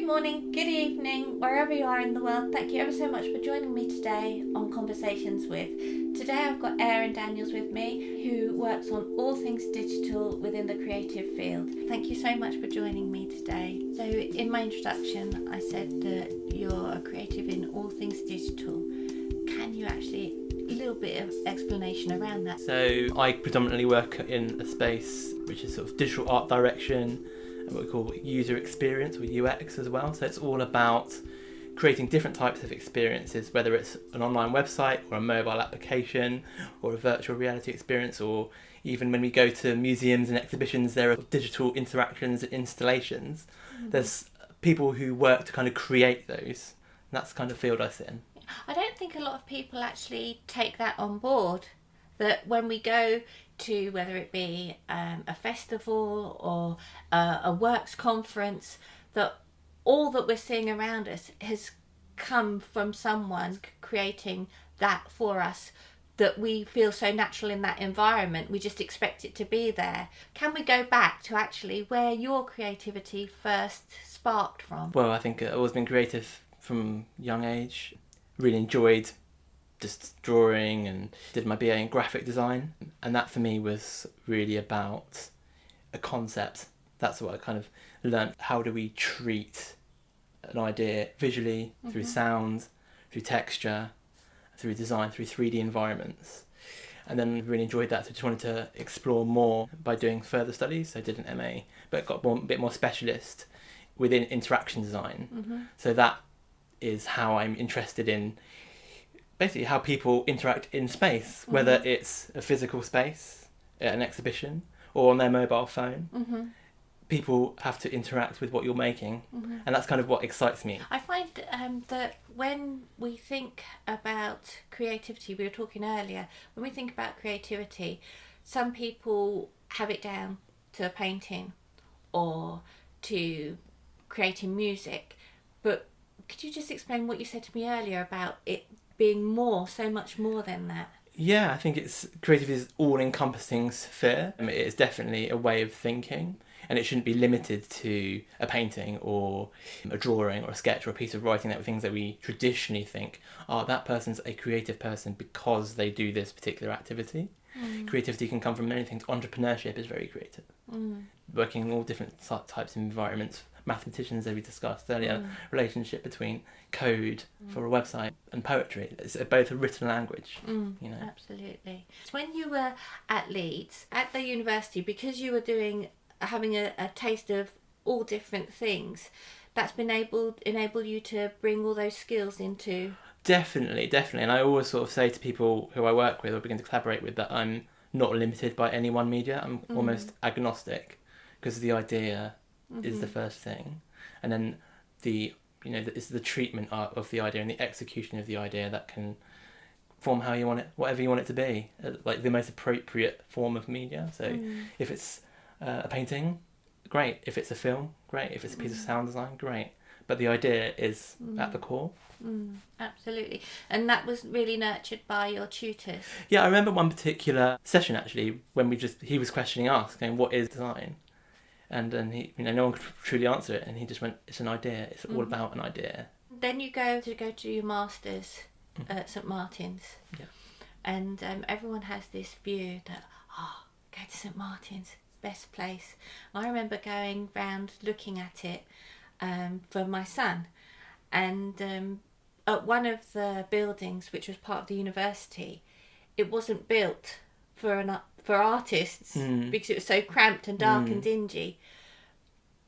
morning, good evening, wherever you are in the world. Thank you ever so much for joining me today on Conversations With. Today I've got Erin Daniels with me, who works on all things digital within the creative field. Thank you so much for joining me today. So in my introduction, I said that you're a creative in all things digital. Can you actually, a little bit of explanation around that? So I predominantly work in a space which is sort of digital art direction, what we call user experience or UX as well. So it's all about creating different types of experiences, whether it's an online website or a mobile application or a virtual reality experience, or even when we go to museums and exhibitions, there are digital interactions and installations. Mm-hmm. There's people who work to kind of create those. And that's the kind of field I sit in. I don't think a lot of people actually take that on board, that when we go to, whether it be a festival or a works conference, that all that we're seeing around us has come from someone creating that for us, that we feel so natural in that environment, we just expect it to be there. Can we go back to actually where your creativity first sparked from? Well, I think I've always been creative from young age. Really enjoyed just drawing and did my BA in graphic design, and that for me was really about a concept. That's what I kind of learnt. How do we treat an idea visually, through sound, through texture, through design, through 3D environments? And then really enjoyed that, so just wanted to explore more by doing further studies. So I did an MA, but got a bit more specialist within interaction design. So that is how I'm interested in basically how people interact in space, whether it's a physical space at an exhibition or on their mobile phone. People have to interact with what you're making, and that's kind of what excites me. I find that when we think about creativity, we were talking earlier, when we think about creativity, some people have it down to a painting or to creating music, but could you just explain what you said to me earlier about it being so much more than that? Yeah, I think creativity is all-encompassing sphere. It is definitely a way of thinking, and it shouldn't be limited to a painting or a drawing or a sketch or a piece of writing. That are things that we traditionally think, that person's a creative person because they do this particular activity. Creativity can come from many things. Entrepreneurship is very creative. Working in all different types of environments. Mathematicians, as we discussed earlier, relationship between code for a website and poetry. It's both a written language. Absolutely. When you were at Leeds, at the university, because you were having a taste of all different things, that's been enable you to bring all those skills into... Definitely. And I always sort of say to people who I work with or begin to collaborate with that I'm not limited by any one media. I'm almost agnostic, because the idea is the first thing, and then it's the treatment of the idea and the execution of the idea that can form how you want it, whatever you want it to be, like the most appropriate form of media. So if it's a painting, great. If it's a film, great. If it's a piece of sound design, great. But the idea is at the core. Absolutely. And that was really nurtured by your tutors? Yeah, I remember one particular session actually when he was questioning us, going, what is design? And then he, no one could truly answer it, and he just went, it's an idea. It's all about an idea. Then you go to your masters at St Martin's. Yeah. And everyone has this view that, go to St Martin's, best place. I remember going round looking at it for my son, and at one of the buildings, which was part of the university, it wasn't built for artists because it was so cramped and dark and dingy.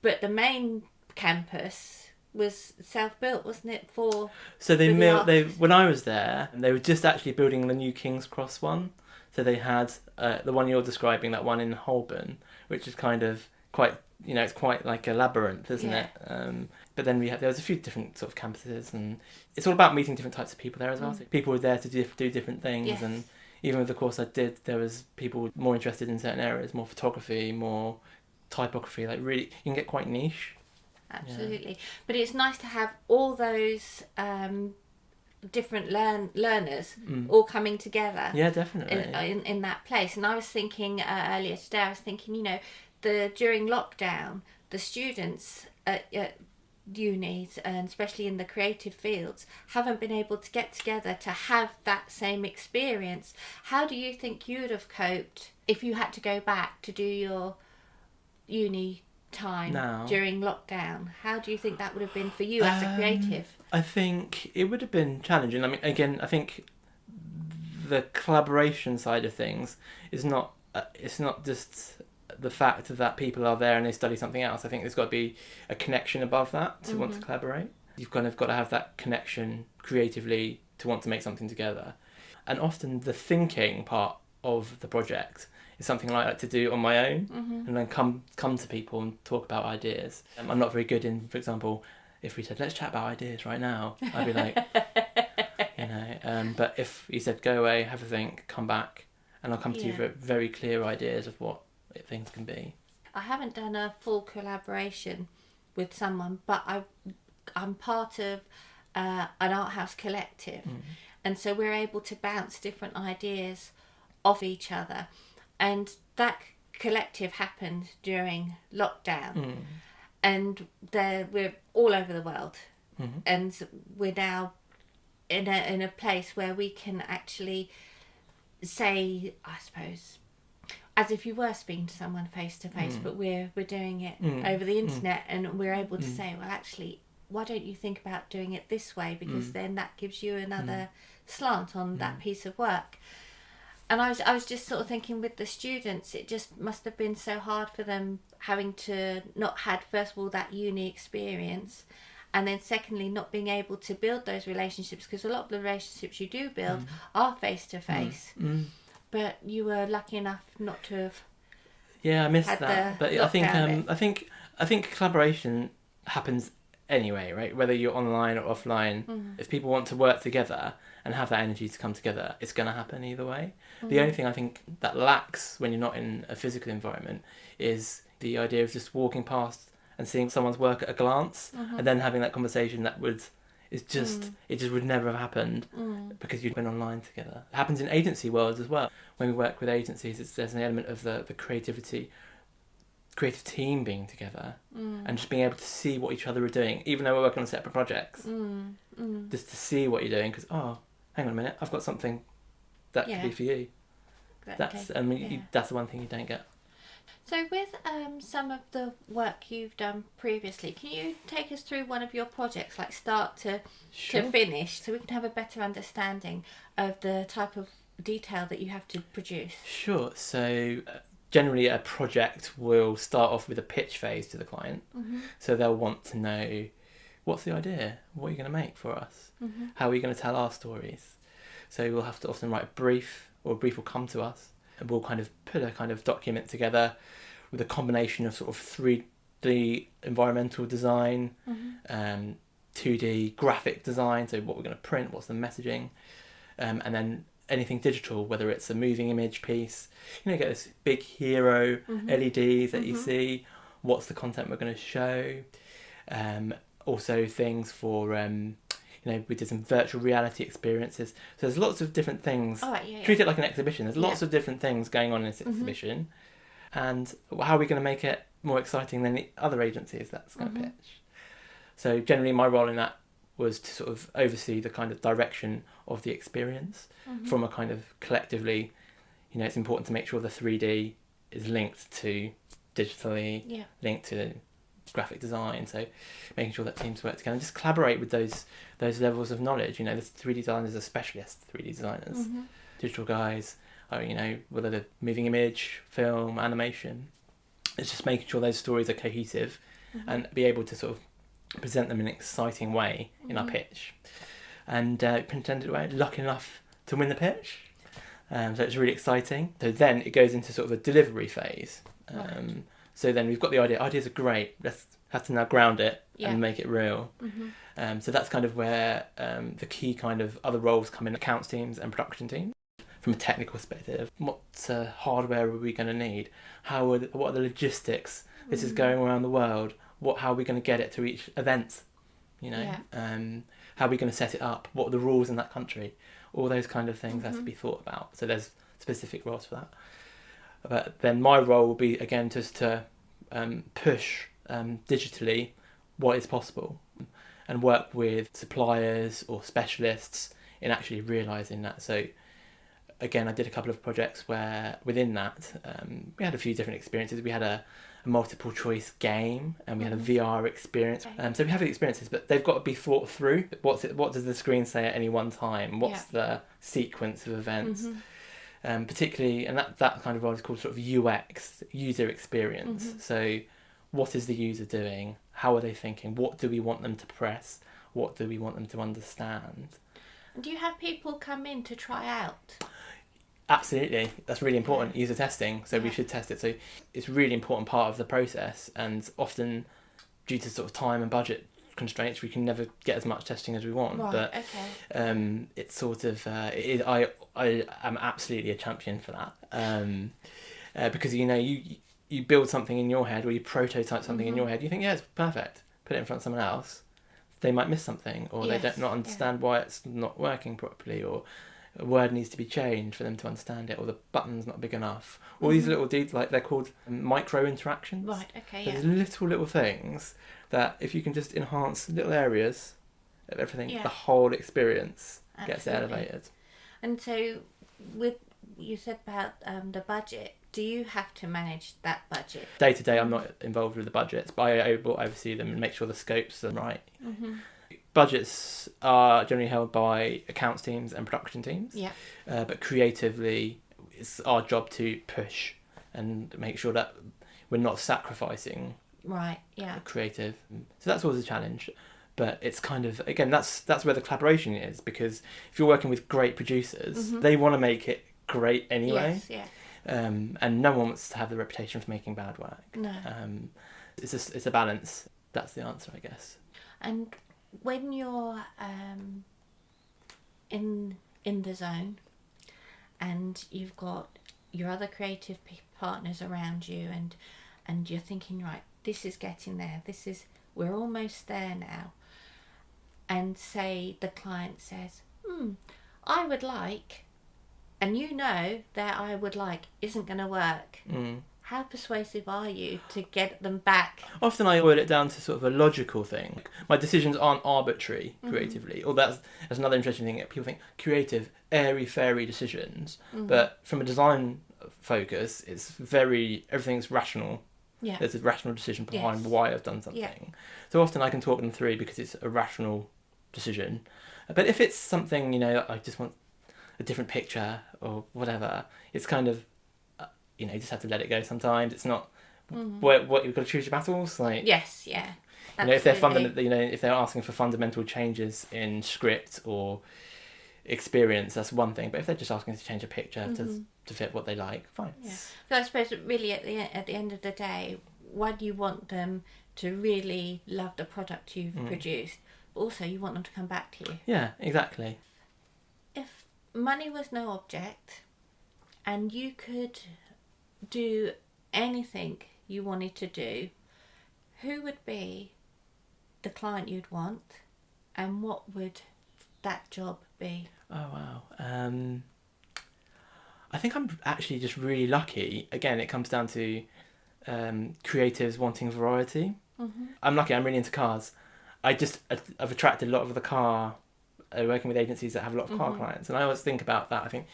But the main campus was self-built, wasn't it? So when I was there, they were just actually building the new King's Cross one. So they had the one you're describing, that one in Holborn, which is kind of quite, it's quite like a labyrinth, isn't it? But then there was a few different sort of campuses, and it's all about meeting different types of people there as well. So people were there to do different things, and even with the course I did, there was people more interested in certain areas, more photography, more typography. Like really, you can get quite niche. Absolutely, but it's nice to have all those different learners all coming together. Yeah, definitely. In that place. And I was thinking earlier today, during lockdown, the students unis, and especially in the creative fields, haven't been able to get together to have that same experience. How do you think you would have coped if you had to go back to do your uni time Now, during lockdown? How do you think that would have been for you as a creative? I think it would have been challenging. I mean, again, I think the collaboration side of things is not. It's not just the fact that people are there and they study something else. I think there's got to be a connection above that to want to collaborate. You've kind of got to have that connection creatively to want to make something together. And often the thinking part of the project is something I like to do on my own, and then come to people and talk about ideas. I'm not very good in, for example, if we said, let's chat about ideas right now, I'd be like, but if you said, go away, have a think, come back, and I'll come to you with very clear ideas of what things can be. I haven't done a full collaboration with someone, but I'm part of an art house collective, and so we're able to bounce different ideas off each other, and that collective happened during lockdown, and we're all over the world, and we're now in a place where we can actually say, I suppose, as if you were speaking to someone face to face, but we're doing it over the internet, and we're able to say, well, actually, why don't you think about doing it this way, because then that gives you another slant on that piece of work. And I was just sort of thinking, with the students, it just must have been so hard for them, having to not had, first of all, that uni experience, and then secondly, not being able to build those relationships, because a lot of the relationships you do build are face to face. But you were lucky enough not to have. Yeah, I missed that. But I think collaboration happens anyway, right? Whether you're online or offline, if people want to work together and have that energy to come together, it's going to happen either way. The only thing I think that lacks when you're not in a physical environment is the idea of just walking past and seeing someone's work at a glance, and then having that conversation it just would never have happened because you'd been online together. It happens in agency worlds as well. When we work with agencies, there's an element of the creative team being together and just being able to see what each other are doing, even though we're working on separate projects. Just to see what you're doing, because hang on a minute, I've got something that could be for you. Exactly. That's the one thing you don't get. So with some of the work you've done previously, can you take us through one of your projects, like start to finish, so we can have a better understanding of the type of detail that you have to produce? Sure. So generally a project will start off with a pitch phase to the client. So they'll want to know, what's the idea? What are you going to make for us? How are you going to tell our stories? So we'll have to often write a brief, or a brief will come to us, and we'll kind of put a kind of document together with a combination of sort of 3D environmental design, 2D graphic design, so what we're going to print, what's the messaging, and then anything digital, whether it's a moving image piece, you get this big hero LEDs that you see, what's the content we're going to show, also things for we did some virtual reality experiences. So there's lots of different things. Treat it like an exhibition. There's lots of different things going on in this exhibition. And how are we going to make it more exciting than the other agencies that's going to pitch? So generally my role in that was to sort of oversee the kind of direction of the experience from a kind of collectively, it's important to make sure the 3D is linked to digitally, linked to graphic design, so making sure that teams work together and just collaborate with those levels of knowledge. The 3D designers are specialist 3D designers, digital guys are, whether they're moving image, film, animation. It's just making sure those stories are cohesive and be able to sort of present them in an exciting way in our pitch. And pretended way, lucky enough to win the pitch. So it's really exciting. So then it goes into sort of a delivery phase. So then we've got the idea. Ideas are great. Let's have to now ground it and make it real. So that's kind of where the key kind of other roles come in: accounts teams and production teams. From a technical perspective, what hardware are we going to need? What are the logistics? This is going around the world. How are we going to get it to each event? How are we going to set it up? What are the rules in that country? All those kind of things have to be thought about. So there's specific roles for that. But then my role will be, again, just to push digitally what is possible, and work with suppliers or specialists in actually realising that. So again, I did a couple of projects where within that we had a few different experiences. We had a multiple choice game, and we had a VR experience. So we have the experiences, but they've got to be thought through. What does the screen say at any one time? What's the sequence of events? Particularly, and that kind of role is called sort of UX, user experience. So what is the user doing? How are they thinking? What do we want them to press? What do we want them to understand? And do you have people come in to try out? Absolutely, that's really important. User testing, so we should test it. So it's a really important part of the process, and often due to sort of time and budget constraints, we can never get as much testing as we want. Right, but okay. It's sort of I am absolutely a champion for that, because you build something in your head, or you prototype something in your head. You think, yeah, it's perfect. Put it in front of someone else, they might miss something, or they don't not understand why it's not working properly, or a word needs to be changed for them to understand it, or the button's not big enough. All these little deeds, like they're called micro interactions. Right, okay, There's little things that if you can just enhance little areas of everything, the whole experience gets elevated. And so, you said about the budget. Do you have to manage that budget? Day to day, I'm not involved with the budgets, but I oversee them and make sure the scopes are right. Budgets are generally held by accounts teams and production teams. Yeah. But creatively, it's our job to push and make sure that we're not sacrificing creative. So that's always a challenge. But it's kind of, again, that's where the collaboration is, because if you're working with great producers, they want to make it great anyway. Yes, and no one wants to have the reputation for making bad work. No. It's a balance. That's the answer, I guess. And when you're in the zone, and you've got your other creative partners around you, and you're thinking, right, this is getting there. We're almost there now. And say the client says, I would like, and you know that I would like isn't going to work. How persuasive are you to get them back? Often I boil it down to sort of a logical thing. My decisions aren't arbitrary creatively. Or that's another interesting thing. People think creative, airy-fairy decisions. But from a design focus, it's everything's rational. Yeah. There's a rational decision behind why I've done something. Yeah. So often I can talk them through because it's a rational decision. But if it's something, I just want a different picture or whatever, it's kind of, you just have to let it go sometimes. It's not what you've got to choose your battles. Like, yes, yeah. If they're if they're asking for fundamental changes in script or experience, that's one thing. But if they're just asking to change a picture to fit what they like, fine. Yeah. So I suppose really at the end of the day, why do you want them to really love the product you've produced? But also you want them to come back to you. Yeah, exactly. If money was no object and you could do anything you wanted to do, who would be the client you'd want, and what would that job be? Oh wow. I think I'm actually just really lucky. Again, it comes down to creatives wanting variety. I'm lucky. I'm really into cars. I've attracted a lot of the car, working with agencies that have a lot of car clients, and I always think about that. I think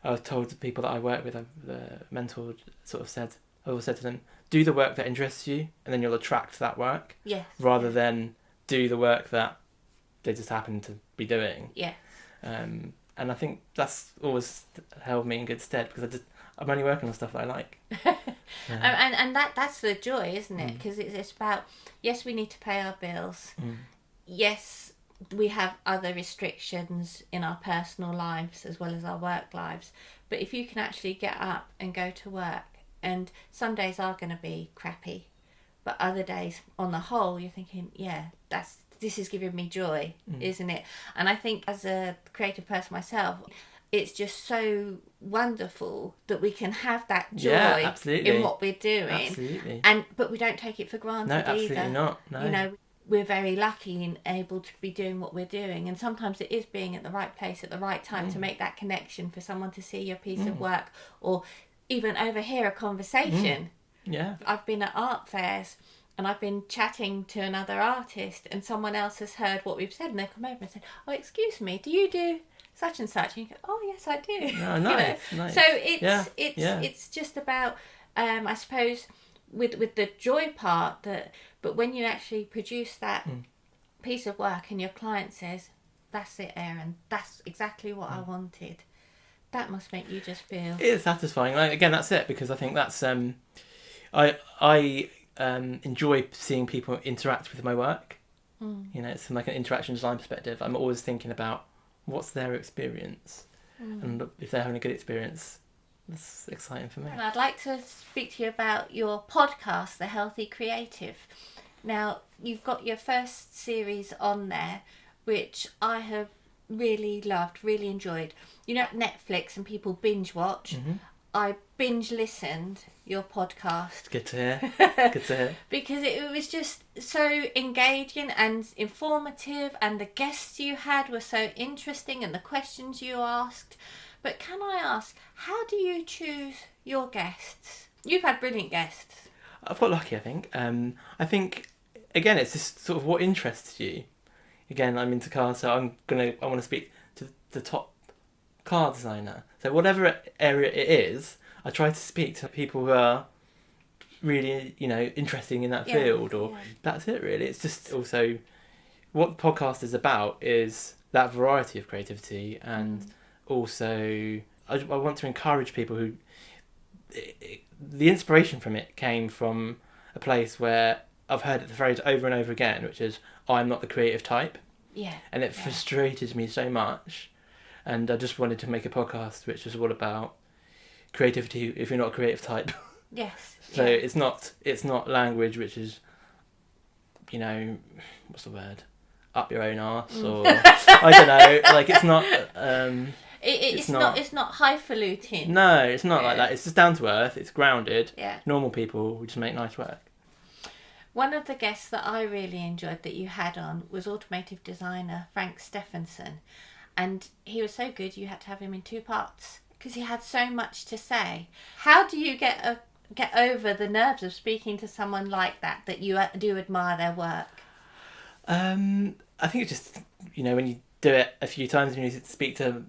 I was told to people that I work with, the mentor I always said to them, do the work that interests you, and then you'll attract that work. Yes. Rather than do the work that they just happen to be doing. Yeah. And I think that's always held me in good stead, because I'm only working on stuff that I like. And that's the joy, isn't it? Because it's about, yes, we need to pay our bills. Yes, we have other restrictions in our personal lives as well as our work lives. But if you can actually get up and go to work, and some days are going to be crappy, but other days, on the whole, you're thinking, yeah, this is giving me joy, isn't it? And I think as a creative person myself, it's just so wonderful that we can have that joy in what we're doing. Absolutely. But we don't take it for granted either. No, absolutely not. No. We're very lucky and able to be doing what we're doing, and sometimes it is being at the right place at the right time to make that connection for someone to see your piece of work, or even overhear a conversation. Yeah. I've been at art fairs and I've been chatting to another artist, and someone else has heard what we've said, and they come over and said, "Oh, excuse me, do you do such and such?" And you go, "Oh, yes, I do." Oh, nice, nice. So it's Yeah. it's just about, I suppose, with the joy part that, but when you actually produce that piece of work and your client says, "That's it, Aaron, that's exactly what I wanted," that must make you just feel... It is satisfying. Like, again, that's it, because I think that's I enjoy seeing people interact with my work. You know, it's from like an interaction design perspective. I'm always thinking about what's their experience, and if they're having a good experience, that's exciting for me. And I'd like to speak to you about your podcast, The Healthy Creative. Now, you've got your first series on there, which I have really loved, really enjoyed. You know, Netflix and people binge watch. I binge listened your podcast. Good to hear. Good to hear. Because it was just so engaging and informative, and the guests you had were so interesting, and the questions you asked. But can I ask, how do you choose your guests? You've had brilliant guests. I've got lucky, I think. I think, again, it's just sort of what interests you. Again, I'm into cars, so I want to speak to the top car designer. So whatever area it is, I try to speak to people who are really, interesting in that field, or that's it really. It's just also what the podcast is about is that variety of creativity, and also I want to encourage people who the inspiration from it came from a place where I've heard the phrase over and over again, which is, "I'm not the creative type." Yeah. And it frustrated me so much. And I just wanted to make a podcast which was all about creativity if you're not a creative type. Yes. So it's not language which is, what's the word? Up your own arse, or I don't know. Like, it's not. It's not highfalutin. No, it's not like that. It's just down to earth. It's grounded. Yeah. Normal people who just make nice work. One of the guests that I really enjoyed that you had on was automotive designer Frank Stephenson, and he was so good you had to have him in 2 parts because he had so much to say. How do you get over the nerves of speaking to someone like that you do admire their work? I think it's just, when you do it a few times and you speak to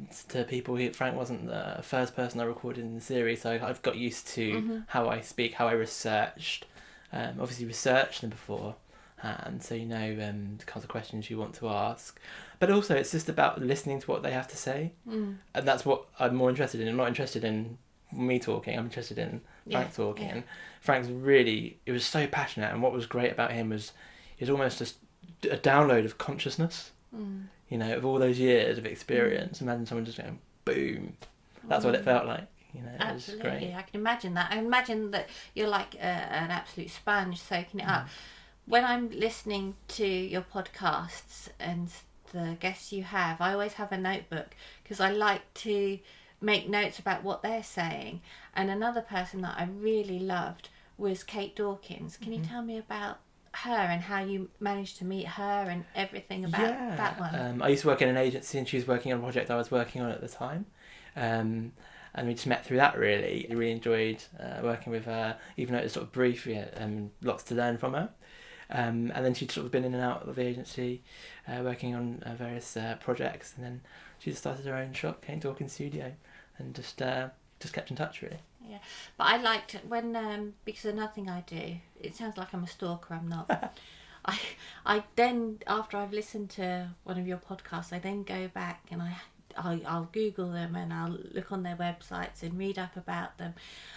people. Frank wasn't the first person I recorded in the series, so I've got used to how I speak, how I researched. Obviously researched them before, and so the kinds of questions you want to ask. But also it's just about listening to what they have to say, and that's what I'm more interested in. I'm not interested in me talking, I'm interested in Frank talking. And Frank's it was so passionate, and what was great about him was he was almost just a download of consciousness, of all those years of experience. Imagine someone just going boom. That's what it felt like. It Absolutely, was great. I can imagine that. I imagine that you're like an absolute sponge soaking it up. When I'm listening to your podcasts and the guests you have, I always have a notebook because I like to make notes about what they're saying. And another person that I really loved was Kate Dawkins. Can you tell me about her and how you managed to meet her and everything about that one? I used to work in an agency, and she was working on a project I was working on at the time. And we just met through that, really. I really enjoyed working with her, even though it was sort of brief. We had lots to learn from her. And then she'd sort of been in and out of the agency, working on various projects. And then she just started her own shop, Kate Dawkins Studio, and just kept in touch, really. Yeah, but I liked when, because another thing I do, it sounds like I'm a stalker, I'm not. I then, after I've listened to one of your podcasts, I then go back and I'll Google them and I'll look on their websites and read up about them.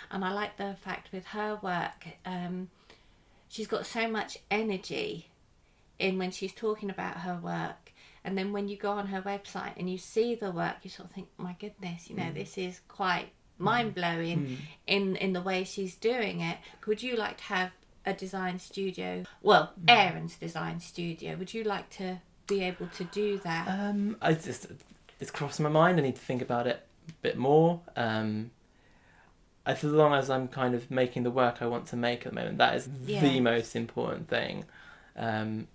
And I like the fact with her work, she's got so much energy in when she's talking about her work. And then when you go on her website and you see the work, you sort of think, my goodness, this is quite mind-blowing in the way she's doing it. Would you like to have a design studio? Well, Aaron's design studio. Would you like to be able to do that? It's crossed my mind. I need to think about it a bit more. As long as I'm kind of making the work I want to make at the moment, that is the most important thing. Having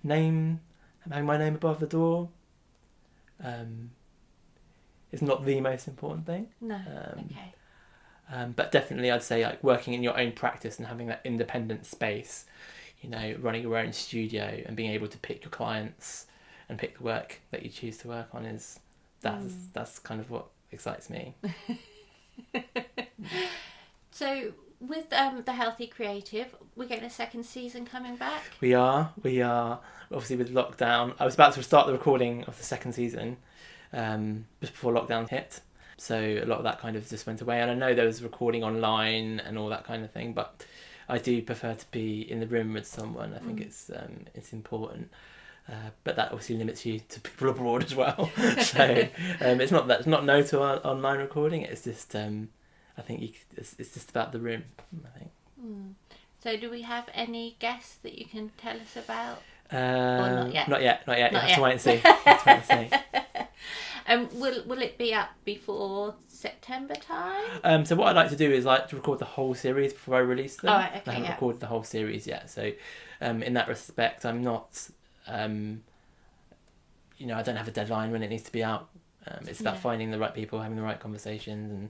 my name above the door is not the most important thing. No. Okay. But definitely I'd say like working in your own practice and having that independent space, running your own studio and being able to pick your clients and pick the work that you choose to work on that's kind of what excites me. So with the Healthy Creative, we're getting a second season coming back. We are obviously with lockdown. I was about to start the recording of the second season just before lockdown hit, so a lot of that kind of just went away, and I know there was recording online and all that kind of thing, but I do prefer to be in the room with someone. I think it's important. But that obviously limits you to people abroad as well. So it's not no to online recording. It's just I think it's just about the room, I think. So do we have any guests that you can tell us about? Or not yet? Not yet. Not You have yet. to wait and see. Will it be up before September time? So what I'd like to do is to record the whole series before I release them. Oh, right, okay, I haven't recorded the whole series yet, so in that respect, I'm not. I don't have a deadline when it needs to be out. It's about finding the right people, having the right conversations, and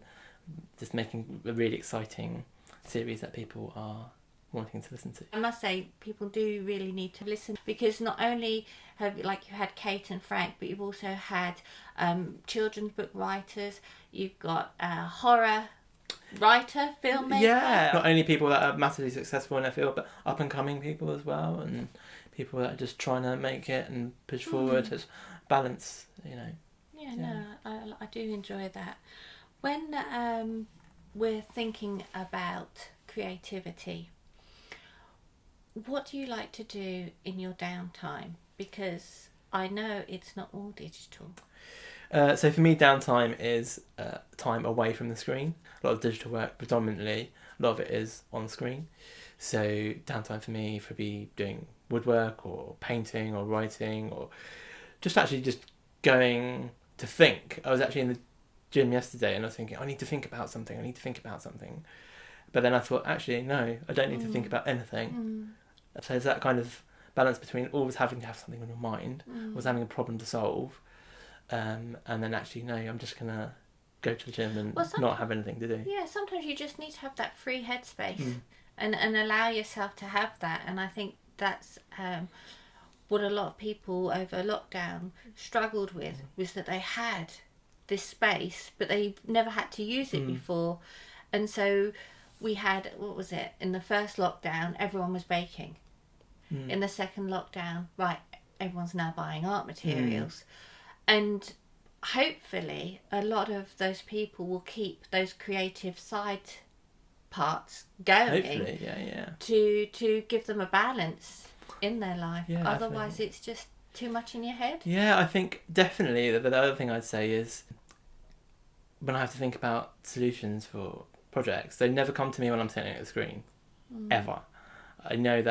just making a really exciting series that people are wanting to listen to. I must say, people do really need to listen, because not only have you had Kate and Frank, but you've also had children's book writers. You've got a horror writer, filmmaker. Yeah, not only people that are massively successful in their field, but up and coming people as well, and people that are just trying to make it and push forward. It's balance, No, I do enjoy that. When we're thinking about creativity, what do you like to do in your downtime? Because I know it's not all digital. So for me, downtime is time away from the screen. A lot of digital work, predominantly, a lot of it is on screen. So downtime for me would be doing woodwork or painting or writing, or just going to think. I was actually in the gym yesterday and I was thinking, I need to think about something. But then I thought, actually, no, I don't need to think about anything. So there's that kind of balance between always having to have something on your mind, always having a problem to solve, and then actually, no, I'm just going to go to the gym and not have anything to do. Yeah, sometimes you just need to have that free headspace and allow yourself to have that. And I think that's what a lot of people over lockdown struggled with, was that they had this space, but they never had to use it before. And so we had, in the first lockdown, everyone was baking. In the second lockdown, everyone's now buying art materials. And hopefully a lot of those people will keep those creative side parts going. Hopefully, yeah. To give them a balance in their life. Yeah, Otherwise definitely. it's just too much in your head. Yeah, I think definitely the other thing I'd say is when I have to think about solutions for projects, they never come to me when I'm sitting at the screen, ever. I know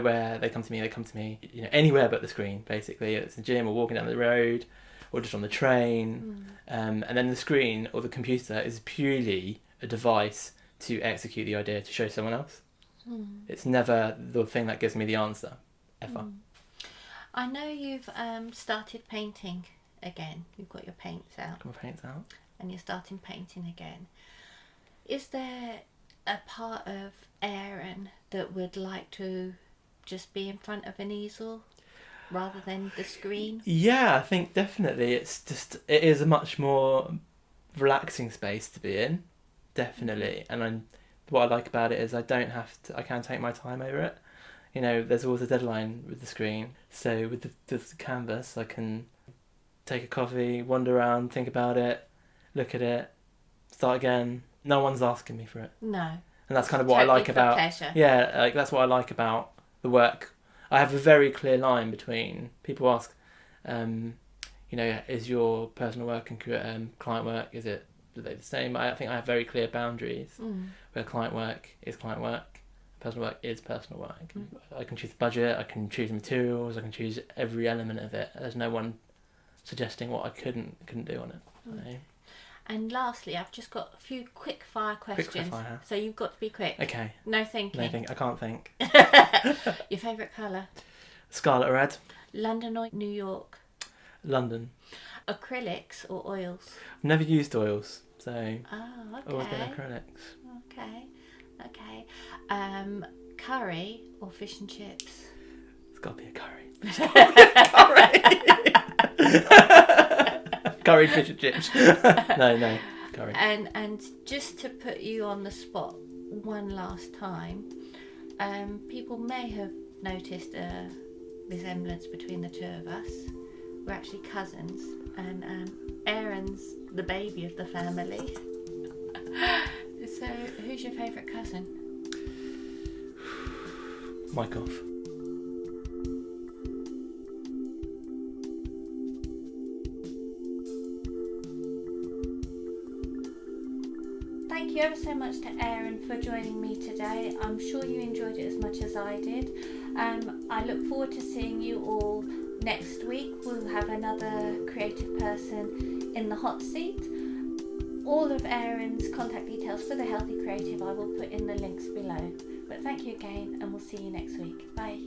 where they come to me, anywhere but the screen, basically. It's the gym or walking down the road or just on the train. And then the screen or the computer is purely a device to execute the idea, to show someone else. It's never the thing that gives me the answer, ever. I know you've started painting again. You've got your paints out. Got my paints out. And you're starting painting again. Is there a part of Aaron that would like to just be in front of an easel rather than the screen? Yeah, I think definitely it is a much more relaxing space to be in, definitely. And what I like about it is I can take my time over it. There's always a deadline with the screen, so with the canvas I can take a coffee, wander around, think about it, look at it, start again. No one's asking me for it. No. And that's kind of what I like about pleasure. Yeah, that's what I like about the work. I have a very clear line between people ask, is your personal work and client work, are they the same? I think I have very clear boundaries where client work is client work, personal work is personal work. I can choose the budget, I can choose materials, I can choose every element of it. There's no one suggesting what I couldn't do on it. So. And lastly, I've just got a few quick fire questions. So you've got to be quick. Okay. No thinking. I can't think. Your favourite colour? Scarlet red. London or New York? London. Acrylics or oils? I've never used oils, so Oh, okay. always been acrylics. Okay. curry or fish and chips? It's got to be a curry. Curried fish and chips. No, curry. And just to put you on the spot one last time, people may have noticed a resemblance between the two of us. We're actually cousins, and Aaron's the baby of the family. So, who's your favourite cousin? Michael. Thank you ever so much to Aaron for joining me today. I'm sure you enjoyed it as much as I did. I look forward to seeing you all next week. We'll have another creative person in the hot seat. All of Aaron's contact details for The Healthy Creative I will put in the links below. But thank you again, and we'll see you next week. Bye.